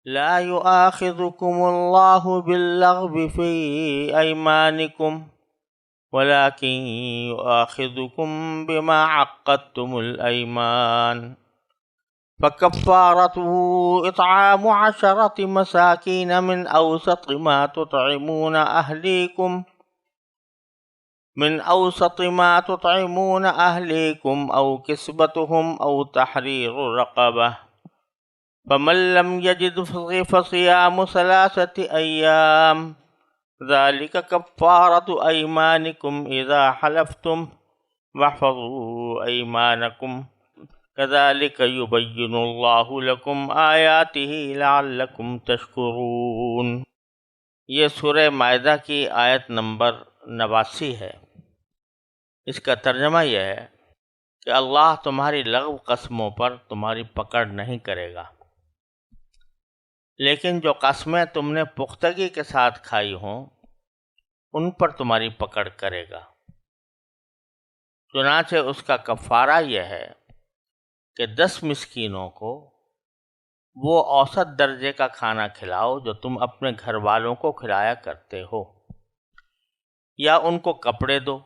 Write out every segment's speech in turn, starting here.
لا يؤاخذكم الله باللغو في أيمانكم ولكن يؤاخذكم بما عقدتم الأيمان فكفارته إطعام 10 مساكين من أوسط ما تطعمون أهليكم أو كسبتهم أو تحرير رقبة فمن لم يجد فصيام 3 أيام ذلك كفارة أيمانكم إذا حلفتم واحفظوا أيمانكم كذلك يبين الله لكم آياته لعلكم تشكرون۔ یہ سورہ مائدہ کی آیت نمبر 89 ہے۔ اس کا ترجمہ یہ ہے کہ اللہ تمہاری لغو قسموں پر تمہاری پکڑ نہیں کرے گا، لیکن جو قسمیں تم نے پختگی کے ساتھ کھائی ہوں ان پر تمہاری پکڑ کرے گا۔ چنانچہ اس کا کفارہ یہ ہے کہ 10 مسکینوں کو وہ اوسط درجے کا کھانا کھلاؤ جو تم اپنے گھر والوں کو کھلایا کرتے ہو، یا ان کو کپڑے دو،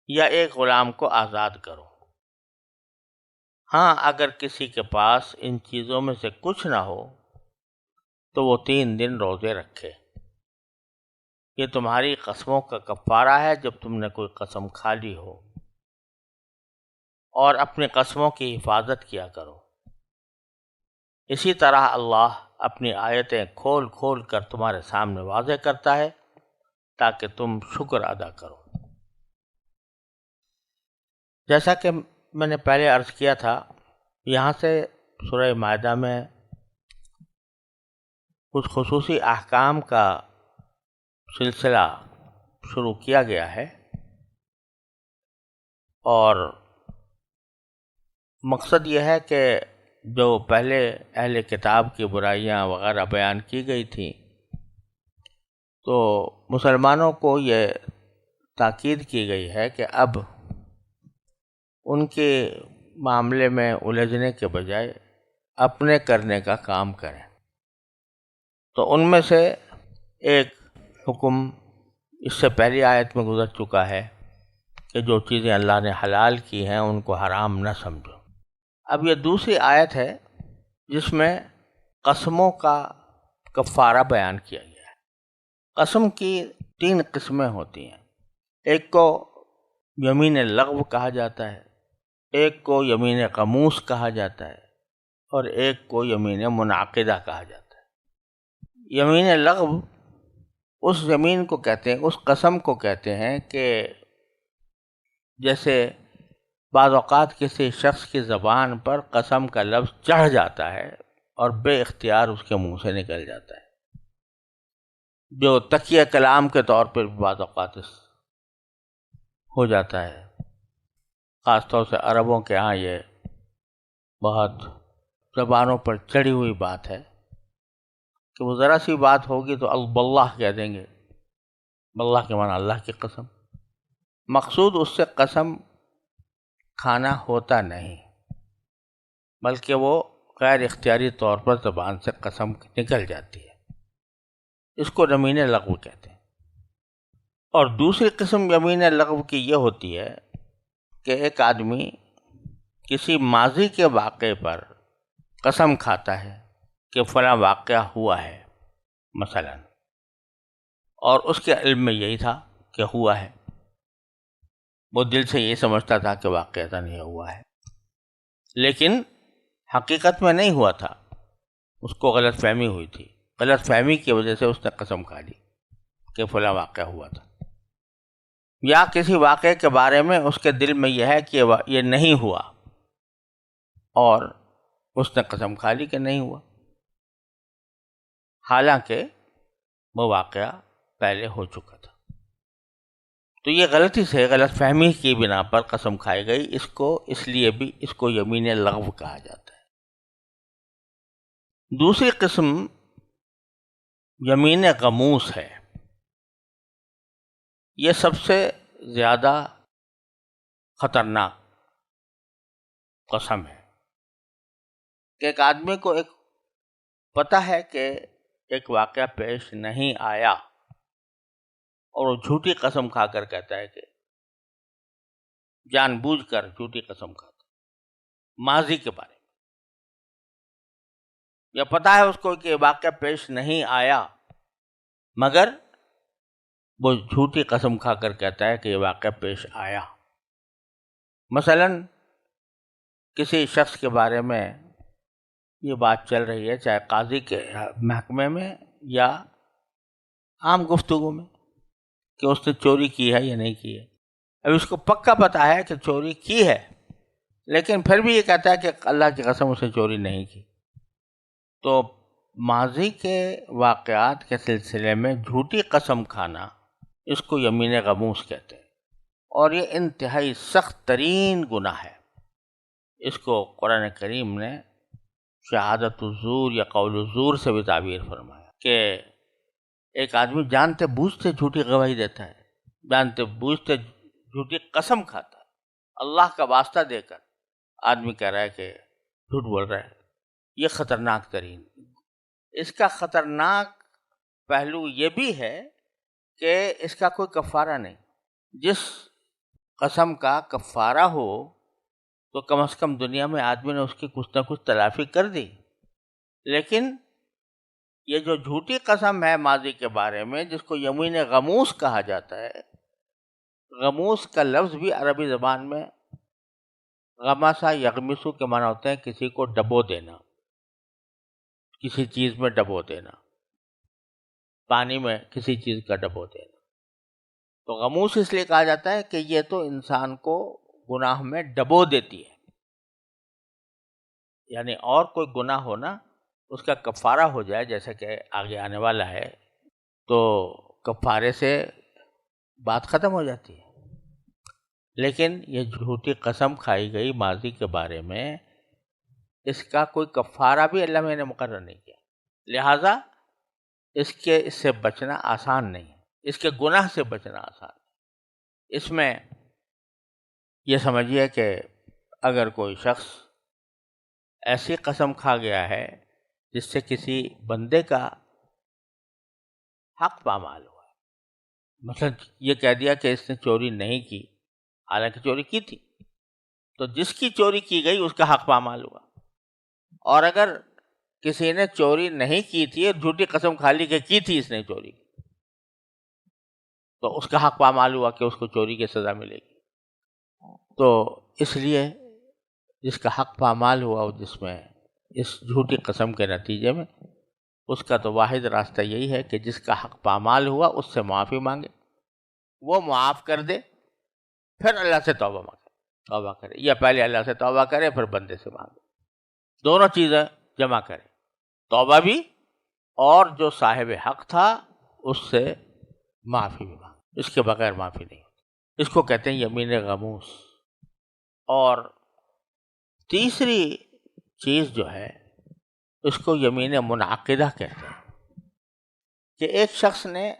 یا ایک غلام کو آزاد کرو۔ ہاں، اگر کسی کے پاس ان چیزوں میں سے کچھ نہ ہو تو وہ 3 دن روزے رکھے۔ یہ تمہاری قسموں کا کفارہ ہے جب تم نے کوئی قسم کھا لی ہو، اور اپنی قسموں کی حفاظت کیا کرو۔ اسی طرح اللہ اپنی آیتیں کھول کھول کر تمہارے سامنے واضح کرتا ہے تاکہ تم شکر ادا کرو۔ جیسا کہ میں نے پہلے عرض کیا تھا، یہاں سے سورہ مائدہ میں کچھ خصوصی احکام کا سلسلہ شروع کیا گیا ہے، اور مقصد یہ ہے کہ جو پہلے اہل کتاب کی برائیاں وغیرہ بیان کی گئی تھیں، تو مسلمانوں کو یہ تاکید کی گئی ہے کہ اب ان کے معاملے میں الجھنے کے بجائے اپنے کرنے کا کام کریں۔ تو ان میں سے ایک حکم اس سے پہلی آیت میں گزر چکا ہے کہ جو چیزیں اللہ نے حلال کی ہیں ان کو حرام نہ سمجھو۔ اب یہ دوسری آیت ہے جس میں قسموں کا کفارہ بیان کیا گیا ہے۔ قسم کی 3 قسمیں ہوتی ہیں، ایک کو یمین لغو کہا جاتا ہے، ایک کو یمین غموس کہا جاتا ہے، اور ایک کو یمین منعقدہ کہا جاتا ہے۔ یمین لغو اس زمین کو کہتے ہیں، اس قسم کو کہتے ہیں کہ جیسے بعض اوقات کسی شخص کی زبان پر قسم کا لفظ چڑھ جاتا ہے اور بے اختیار اس کے منہ سے نکل جاتا ہے، جو تکیہ کلام کے طور پر بعض اوقات ہو جاتا ہے۔ خاص طور سے عربوں کے ہاں یہ بہت زبانوں پر چڑھی ہوئی بات ہے کہ وہ ذرا سی بات ہوگی تو باللہ کہہ دیں گے۔ باللہ کے معنی اللہ کی قسم۔ مقصود اس سے قسم کھانا ہوتا نہیں، بلکہ وہ غیر اختیاری طور پر زبان سے قسم نکل جاتی ہے۔ اس کو یمین لغو کہتے ہیں۔ اور دوسری قسم یمین لغو کی یہ ہوتی ہے کہ ایک آدمی کسی ماضی کے واقعے پر قسم کھاتا ہے کہ فلاں واقعہ ہوا ہے مثلا، اور اس کے علم میں یہی تھا کہ ہوا ہے، وہ دل سے یہ سمجھتا تھا کہ واقعتاً یہ ہوا ہے، لیکن حقیقت میں نہیں ہوا تھا، اس کو غلط فہمی ہوئی تھی، غلط فہمی کی وجہ سے اس نے قسم کھا لی کہ فلاں واقعہ ہوا تھا۔ یا کسی واقعے کے بارے میں اس کے دل میں یہ ہے کہ یہ نہیں ہوا، اور اس نے قسم کھا لی کہ نہیں ہوا، حالانکہ وہ واقعہ پہلے ہو چکا تھا۔ تو یہ غلطی سے غلط فہمی کی بنا پر قسم کھائی گئی، اس لیے بھی اس کو یمین لغو کہا جاتا ہے۔ دوسری قسم یمین غموس ہے۔ یہ سب سے زیادہ خطرناک قسم ہے کہ ایک آدمی کو ایک پتہ ہے کہ ایک واقعہ پیش نہیں آیا اور وہ جھوٹی قسم کھا کر کہتا ہے کہ جان بوجھ کر جھوٹی قسم کھاتا ہے ماضی کے بارے میں، یا پتہ ہے اس کو کہ واقعہ پیش نہیں آیا مگر وہ جھوٹی قسم کھا کر کہتا ہے کہ یہ واقعہ پیش آیا۔ مثلا کسی شخص کے بارے میں یہ بات چل رہی ہے، چاہے قاضی کے محکمے میں یا عام گفتگو میں، کہ اس نے چوری کی ہے یا نہیں کی ہے۔ اب اس کو پکا پتہ ہے کہ چوری کی ہے، لیکن پھر بھی یہ کہتا ہے کہ اللہ کی قسم اسے چوری نہیں کی۔ تو ماضی کے واقعات کے سلسلے میں جھوٹی قسم کھانا، اس کو یمین غموس کہتے ہیں، اور یہ انتہائی سخت ترین گناہ ہے۔ اس کو قرآن کریم نے شہادت الزور یا قول الزور سے بھی تعبیر فرمایا کہ ایک آدمی جانتے بوجھتے جھوٹی گواہی دیتا ہے، جانتے بوجھتے جھوٹی قسم کھاتا ہے، اللہ کا واسطہ دے کر آدمی کہہ رہا ہے کہ جھوٹ بول رہا ہے۔ یہ خطرناک ترین، اس کا خطرناک پہلو یہ بھی ہے کہ اس کا کوئی کفارہ نہیں۔ جس قسم کا کفارہ ہو تو کم از کم دنیا میں آدمی نے اس کی کچھ نہ کچھ تلافی کر دی، لیکن یہ جو جھوٹی قسم ہے ماضی کے بارے میں، جس کو یمین غموس کہا جاتا ہے، غموس کا لفظ بھی عربی زبان میں غمسا یغمسو کے معنی ہوتے ہیں کسی کو ڈبو دینا، کسی چیز میں ڈبو دینا، پانی میں کسی چیز کا ڈبو دینا۔ تو غموس اس لیے کہا جاتا ہے کہ یہ تو انسان کو گناہ میں ڈبو دیتی ہے، یعنی اور کوئی گناہ ہونا اس کا کفارہ ہو جائے، جیسا کہ آگے آنے والا ہے، تو کفارے سے بات ختم ہو جاتی ہے۔ لیکن یہ جھوٹی قسم کھائی گئی ماضی کے بارے میں، اس کا کوئی کفارہ بھی اللہ نے مقرر نہیں کیا، لہٰذا اس سے بچنا آسان نہیں ہے، اس کے گناہ سے بچنا آسان ہے۔ اس میں یہ سمجھیے کہ اگر کوئی شخص ایسی قسم کھا گیا ہے جس سے کسی بندے کا حق پامال ہوا، مثلا یہ کہہ دیا کہ اس نے چوری نہیں کی حالانکہ چوری کی تھی، تو جس کی چوری کی گئی اس کا حق پامال ہوا۔ اور اگر کسی نے چوری نہیں کی تھی اور جھوٹی قسم کھا لی کہ کی تھی اس نے چوری، تو اس کا حق پامال ہوا کہ اس کو چوری کی سزا ملے گی۔ تو اس لیے جس کا حق پامال ہوا، جس میں اس جھوٹی قسم کے نتیجے میں، اس کا تو واحد راستہ یہی ہے کہ جس کا حق پامال ہوا اس سے معافی مانگے، وہ معاف کر دے، پھر اللہ سے توبہ کرے، یا پہلے اللہ سے توبہ کرے پھر بندے سے مانگے، دونوں چیزیں جمع کرے، توبہ بھی اور جو صاحب حق تھا اس سے معافی بھی مانگے، اس کے بغیر معافی نہیں ہوتی۔ اس کو کہتے ہیں یمین غموس۔ اور تیسری چیز جو ہے اس کو یمین منعقدہ کہتے ہیں، کہ ایک شخص نے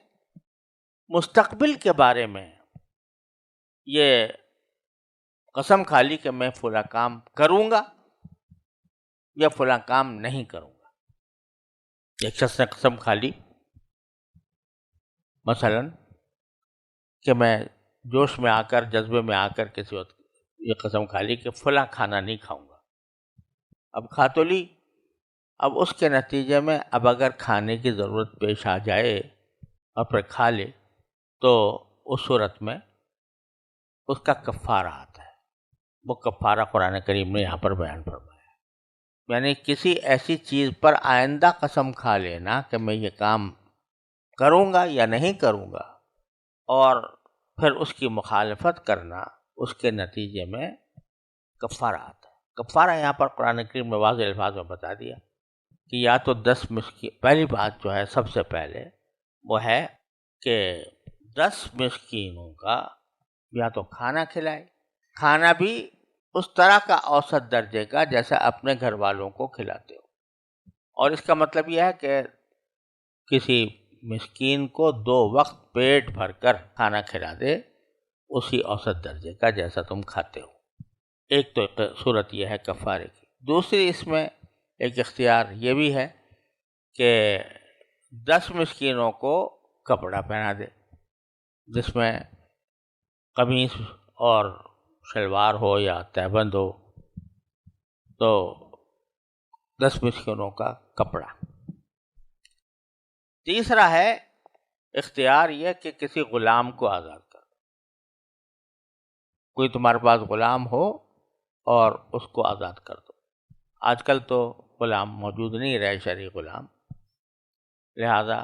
مستقبل کے بارے میں یہ قسم کھا لی کہ میں فلاں کام کروں گا یا فلاں کام نہیں کروں گا۔ ایک شخص نے قسم کھا لی مثلا کہ میں جوش میں آ کر، جذبے میں آ کر کسی وقت یہ قسم کھا لی کہ فلاں کھانا نہیں کھاؤں گا، اب کھا تو لی، اب اس کے نتیجے میں اب اگر کھانے کی ضرورت پیش آ جائے اور پھر کھا لے تو اس صورت میں اس کا کفارہ آتا ہے۔ وہ کفارہ قرآن کریم نے یہاں پر بیان فرمایا، یعنی کسی ایسی چیز پر آئندہ قسم کھا لینا کہ میں یہ کام کروں گا یا نہیں کروں گا، اور پھر اس کی مخالفت کرنا، اس کے نتیجے میں کفارہ آتا ہے۔ کفارہ یہاں پر قرآن کریم نے واضح الفاظ میں بتا دیا کہ یا تو 10 مسکین، پہلی بات جو ہے سب سے پہلے وہ ہے کہ 10 مسکینوں کا یا تو کھانا کھلائے، کھانا بھی اس طرح کا اوسط درجے کا جیسا اپنے گھر والوں کو کھلاتے ہو، اور اس کا مطلب یہ ہے کہ کسی مسکین کو 2 وقت پیٹ بھر کر کھانا کھلا دے، اسی اوسط درجے کا جیسا تم کھاتے ہو۔ ایک تو صورت یہ ہے کفارے کی۔ دوسری اس میں ایک اختیار یہ بھی ہے کہ 10 مسکینوں کو کپڑا پہنا دے جس میں قمیص اور شلوار ہو یا تہبند ہو، تو 10 مسکینوں کا کپڑا۔ تیسرا ہے اختیار یہ کہ کسی غلام کو آزاد کر، کوئی تمہارے پاس غلام ہو اور اس کو آزاد کر دو۔ آج کل تو غلام موجود نہیں رہے، شرعی غلام، لہذا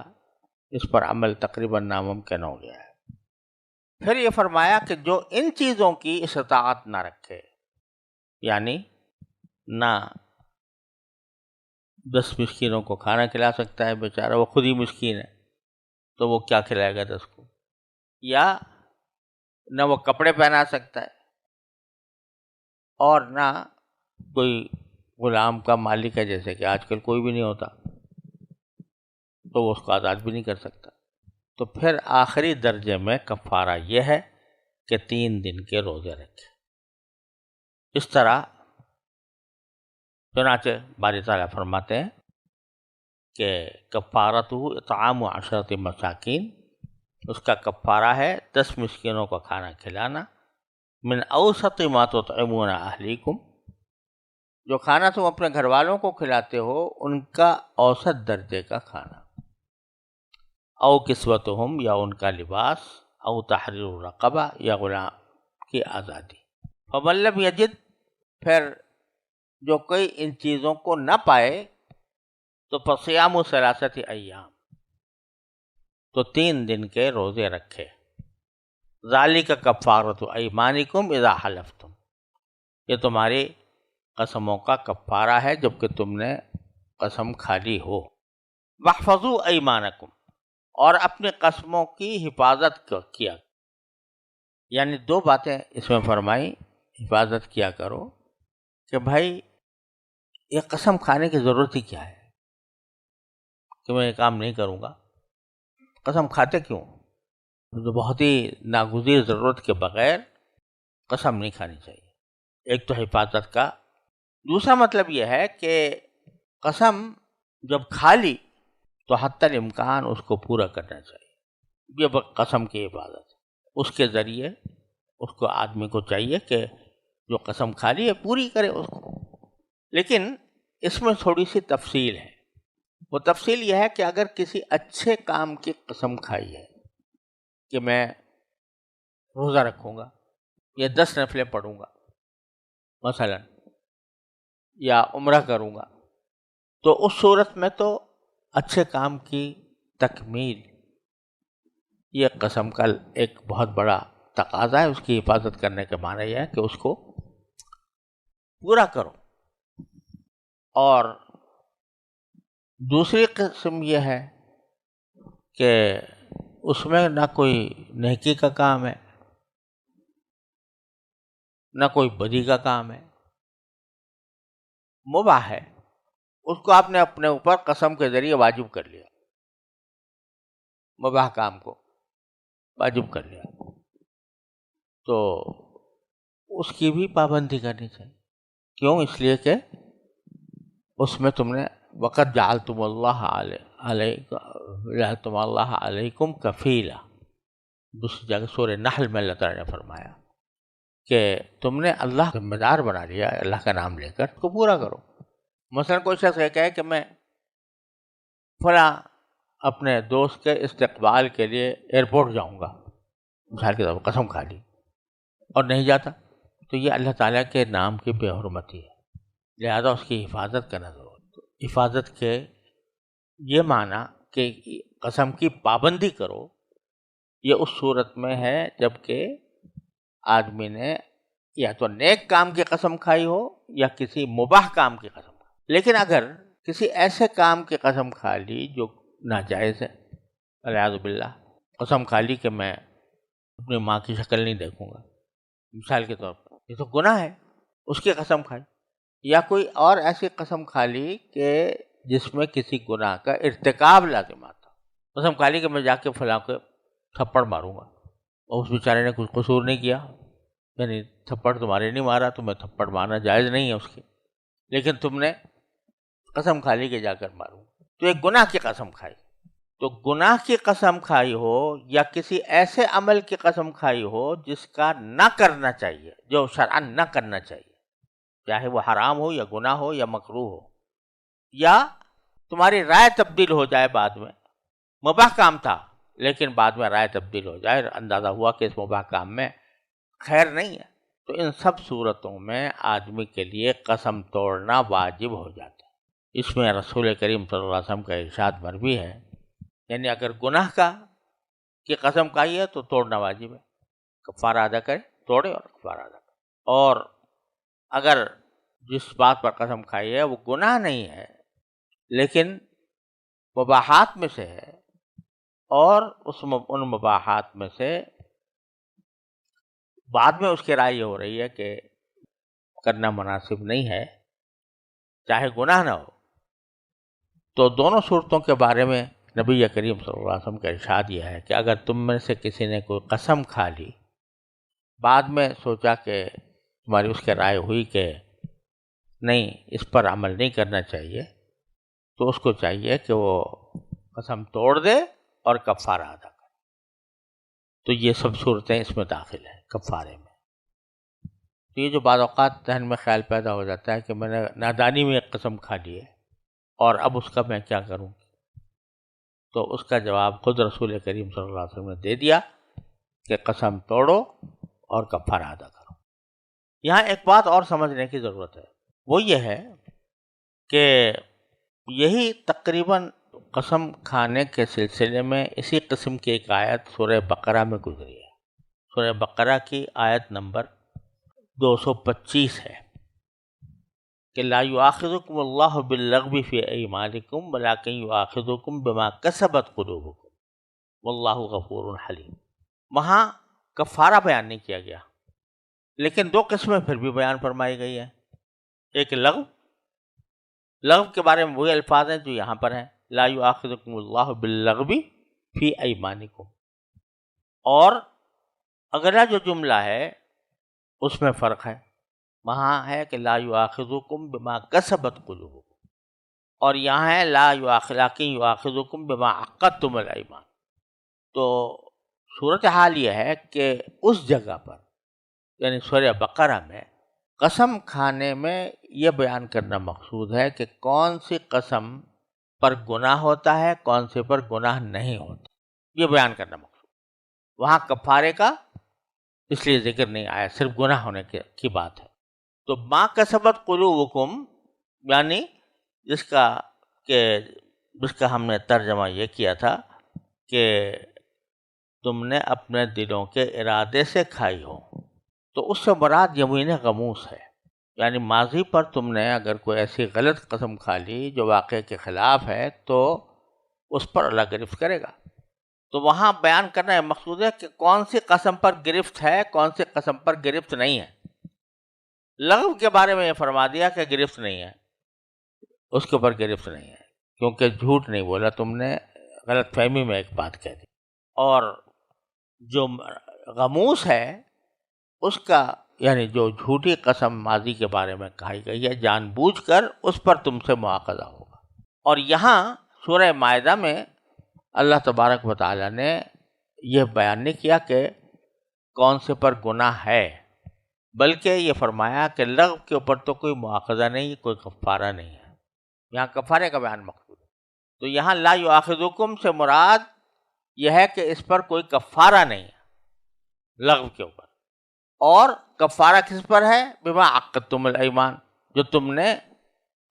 اس پر عمل تقریباً ناممکن ہو گیا ہے۔ پھر یہ فرمایا کہ جو ان چیزوں کی استطاعت نہ رکھے، یعنی نہ 10 مسکینوں کو کھانا کھلا سکتا ہے، بیچارہ وہ خود ہی مسکین ہے تو وہ کیا کھلائے گا 10 کو، یا نہ وہ کپڑے پہنا سکتا ہے، اور نہ کوئی غلام کا مالک ہے، جیسے کہ آج کل کوئی بھی نہیں ہوتا تو وہ اس کو آزاد بھی نہیں کر سکتا، تو پھر آخری درجے میں کفارہ یہ ہے کہ 3 دن کے روزے رکھے۔ اس طرح چنانچہ باری تعالیٰ فرماتے ہیں کہ کفارتہ اطعام 10 مساکین، اس کا کفارہ ہے 10 مسکینوں کو کھانا کھلانا، من اوسط ما تطعمون اہلیکم، جو کھانا تم اپنے گھر والوں کو کھلاتے ہو ان کا اوسط درجے کا کھانا، او کسوتہم، یا ان کا لباس، او تحریر رقبہ، یا غلام کی آزادی۔ فمن لم یجد، پھر جو کوئی ان چیزوں کو نہ پائے تو فصیام 3 ایام، تو 3 دن کے روزے رکھے۔ ذالک کفارۃ ایمانکم اذا حلفتم، یہ تمہاری قسموں کا کفارہ ہے جب کہ تم نے قسم کھا لی ہو۔ واحفظوا ایمانکم، اور اپنی قسموں کی حفاظت کیا، یعنی 2 باتیں اس میں فرمائی، حفاظت کیا کرو کہ بھائی یہ قسم کھانے کی ضرورت ہی کیا ہے کہ میں یہ کام نہیں کروں گا، قسم کھاتے کیوں؟ تو بہت ہی ناگزیر ضرورت کے بغیر قسم نہیں کھانی چاہیے، ایک تو حفاظت کا۔ دوسرا مطلب یہ ہے کہ قسم جب کھا لی تو حتی الامکان اس کو پورا کرنا چاہیے، یہ قسم کی حفاظت ہے، اس کے ذریعے اس کو آدمی کو چاہیے کہ جو قسم کھا لی ہے پوری کرے اس کو۔ لیکن اس میں تھوڑی سی تفصیل ہے، وہ تفصیل یہ ہے کہ اگر کسی اچھے کام کی قسم کھائی ہے کہ میں روزہ رکھوں گا یا 10 نفلیں پڑھوں گا مثلا، یا عمرہ کروں گا، تو اس صورت میں تو اچھے کام کی تکمیل یہ قسم کا ایک بہت بڑا تقاضا ہے، اس کی حفاظت کرنے کے معنی یہ ہے کہ اس کو پورا کرو۔ اور دوسری قسم یہ ہے کہ اس میں نہ کوئی نیکی کا کام ہے نہ کوئی بدی کا کام ہے، مباح ہے، اس کو آپ نے اپنے اوپر قسم کے ذریعے واجب کر لیا، مباح کام کو واجب کر لیا، تو اس کی بھی پابندی کرنی چاہیے۔ کیوں؟ اس لیے کہ اس میں تم نے وقت جعلتم اللہ علیکم کفیلا، دوسری جگہ سورہ نحل میں اللہ تعالیٰ نے فرمایا کہ تم نے اللہ ذمہ دار بنا لیا، اللہ کا نام لے کر اس کو پورا کرو۔ مثلا کوئی شخص یہ کہے کہ میں فلاں اپنے دوست کے استقبال کے لیے ایئرپورٹ جاؤں گا، مثال کے طور پر قسم کھا لی اور نہیں جاتا، تو یہ اللہ تعالیٰ کے نام کی بے حرمتی ہے، لہذا اس کی حفاظت کرنا ضرور۔ حفاظت کے یہ معنی کہ قسم کی پابندی کرو، یہ اس صورت میں ہے جب کہ آدمی نے یا تو نیک کام کی قسم کھائی ہو یا کسی مباح کام کی قسم کھائی۔ لیکن اگر کسی ایسے کام کی قسم کھا لی جو ناجائز ہے، والعیاذ باللہ، قسم کھا لی کہ میں اپنی ماں کی شکل نہیں دیکھوں گا مثال کے طور پر، یہ تو گناہ ہے، اس کی قسم کھائی، یا کوئی اور ایسی قسم کھا لی کہ جس میں کسی گناہ کا ارتکاب لازم آتا، قسم کھا لی کہ میں جا کے فلاں کو تھپڑ ماروں گا اور اس بیچارے نے کچھ قصور نہیں کیا، یعنی تھپڑ تمہارے نہیں مارا، تمہیں تھپڑ مارنا جائز نہیں ہے اس کے، لیکن تم نے قسم کھا لی کہ جا کر ماروں، تو تو ایک گناہ کی قسم کھائی. تو گناہ کی قسم کھائی ہو یا کسی ایسے عمل کی قسم کھائی ہو جس کا نہ کرنا چاہیے، جو شرعاً نہ کرنا چاہیے، چاہے وہ حرام ہو یا گناہ ہو یا مکروہ ہو، یا تمہاری رائے تبدیل ہو جائے بعد میں، مباح کام تھا لیکن بعد میں رائے تبدیل ہو جائے، اندازہ ہوا کہ اس مباح کام میں خیر نہیں ہے، تو ان سب صورتوں میں آدمی کے لیے قسم توڑنا واجب ہو جاتا ہے. اس میں رسول کریم صلی اللہ علیہ وسلم کا ارشاد مروی ہے، یعنی اگر گناہ کی قسم کھائی ہے تو توڑنا واجب ہے، کفارہ ادا کرے، توڑے اور کفارہ ادا کرے. اور اگر جس بات پر قسم کھائی ہے وہ گناہ نہیں ہے لیکن مباحات میں سے ہے، اور ان مباحات میں سے بعد میں اس کی رائے یہ ہو رہی ہے کہ کرنا مناسب نہیں ہے، چاہے گناہ نہ ہو، تو دونوں صورتوں کے بارے میں نبی کریم صلی اللہ علیہ وسلم کا ارشاد یہ ہے کہ اگر تم میں سے کسی نے کوئی قسم کھا لی، بعد میں سوچا کہ تمہاری اس کی رائے ہوئی کہ نہیں اس پر عمل نہیں کرنا چاہیے، تو اس کو چاہیے کہ وہ قسم توڑ دے اور کفارہ ادا کرے. تو یہ سب صورتیں اس میں داخل ہیں کفارے میں. تو یہ جو بعض اوقات ذہن میں خیال پیدا ہو جاتا ہے کہ میں نے نادانی میں ایک قسم کھا لی ہے اور اب اس کا میں کیا کروں، تو اس کا جواب خود رسول کریم صلی اللہ علیہ وسلم نے دے دیا کہ قسم توڑو اور کفارہ ادا کرو. یہاں ایک بات اور سمجھنے کی ضرورت ہے، وہ یہ ہے کہ یہی تقریباً قسم کھانے کے سلسلے میں اسی قسم کی ایک آیت سورہ بقرہ میں گزری ہے. سورہ بقرہ کی آیت نمبر 225 ہے کہ لا یؤاخذکم اللہ باللغو فی ایمانکم ولکن یؤاخذکم بما کسبت قلوبکم واللہ غفور حلیم. وہاں کفارہ بیان نہیں کیا گیا، لیکن دو قسمیں پھر بھی بیان فرمائی گئی ہیں. ایک لغو کے بارے میں وہی الفاظ ہیں جو یہاں پر ہیں، لا یؤاخذکم اللہ باللغو فی ایمانکم، اور اگلا جو جملہ ہے اس میں فرق ہے. وہاں ہے کہ لا یؤاخذکم بما کسبت قلوبکم، اور یہاں ہے لا یؤاخذکم بما عقدتم الایمان. تو صورتحال یہ ہے کہ اس جگہ پر یعنی سورہ بقرہ میں قسم کھانے میں یہ بیان کرنا مقصود ہے کہ کون سی قسم پر گناہ ہوتا ہے، کون سی پر گناہ نہیں ہوتا، یہ بیان کرنا مقصود. وہاں کفارے کا اس لیے ذکر نہیں آیا، صرف گناہ ہونے کی بات ہے. تو ما کسبت قلوبکم یعنی جس کا ہم نے ترجمہ یہ کیا تھا کہ تم نے اپنے دلوں کے ارادے سے کھائی ہو، تو اس سے مراد یمین غموس ہے. یعنی ماضی پر تم نے اگر کوئی ایسی غلط قسم کھا لی جو واقعے کے خلاف ہے تو اس پر اللہ گرفت کرے گا. تو وہاں بیان کرنا یہ مقصود ہے کہ کون سی قسم پر گرفت ہے، کون سی قسم پر گرفت نہیں ہے. لغو کے بارے میں یہ فرما دیا کہ گرفت نہیں ہے، اس کے اوپر گرفت نہیں ہے، کیونکہ جھوٹ نہیں بولا تم نے، غلط فہمی میں ایک بات کہہ دی. اور جو غموس ہے اس کا یعنی جو جھوٹی قسم ماضی کے بارے میں کہی گئی ہے جان بوجھ کر، اس پر تم سے مواخذہ ہوگا. اور یہاں سورہ مائدہ میں اللہ تبارک و تعالیٰ نے یہ بیان نہیں کیا کہ کون سے پر گناہ ہے، بلکہ یہ فرمایا کہ لغو کے اوپر تو کوئی مواخذہ نہیں، کوئی کفارہ نہیں ہے. یہاں کفارے کا بیان مقصود ہے. تو یہاں لا یؤاخذکم سے مراد یہ ہے کہ اس پر کوئی کفارہ نہیں ہے لغو کے اوپر. اور کفارہ کس پر ہے؟ بما عقدتم الایمان، جو تم نے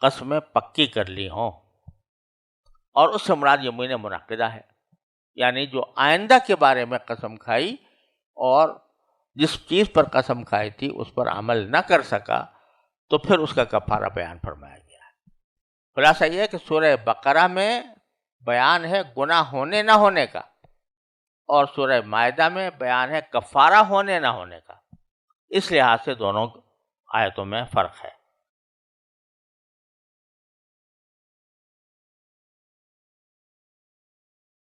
قسمیں پکی کر لی ہوں. اور اس سے مراد یمین منعقدہ ہے، یعنی جو آئندہ کے بارے میں قسم کھائی اور جس چیز پر قسم کھائی تھی اس پر عمل نہ کر سکا، تو پھر اس کا کفارہ بیان فرمایا گیا ہے. خلاصہ یہ ہے کہ سورہ بقرہ میں بیان ہے گناہ ہونے نہ ہونے کا، اور سورہ مائدہ میں بیان ہے کفارہ ہونے نہ ہونے کا. اس لحاظ سے دونوں آیتوں میں فرق ہے.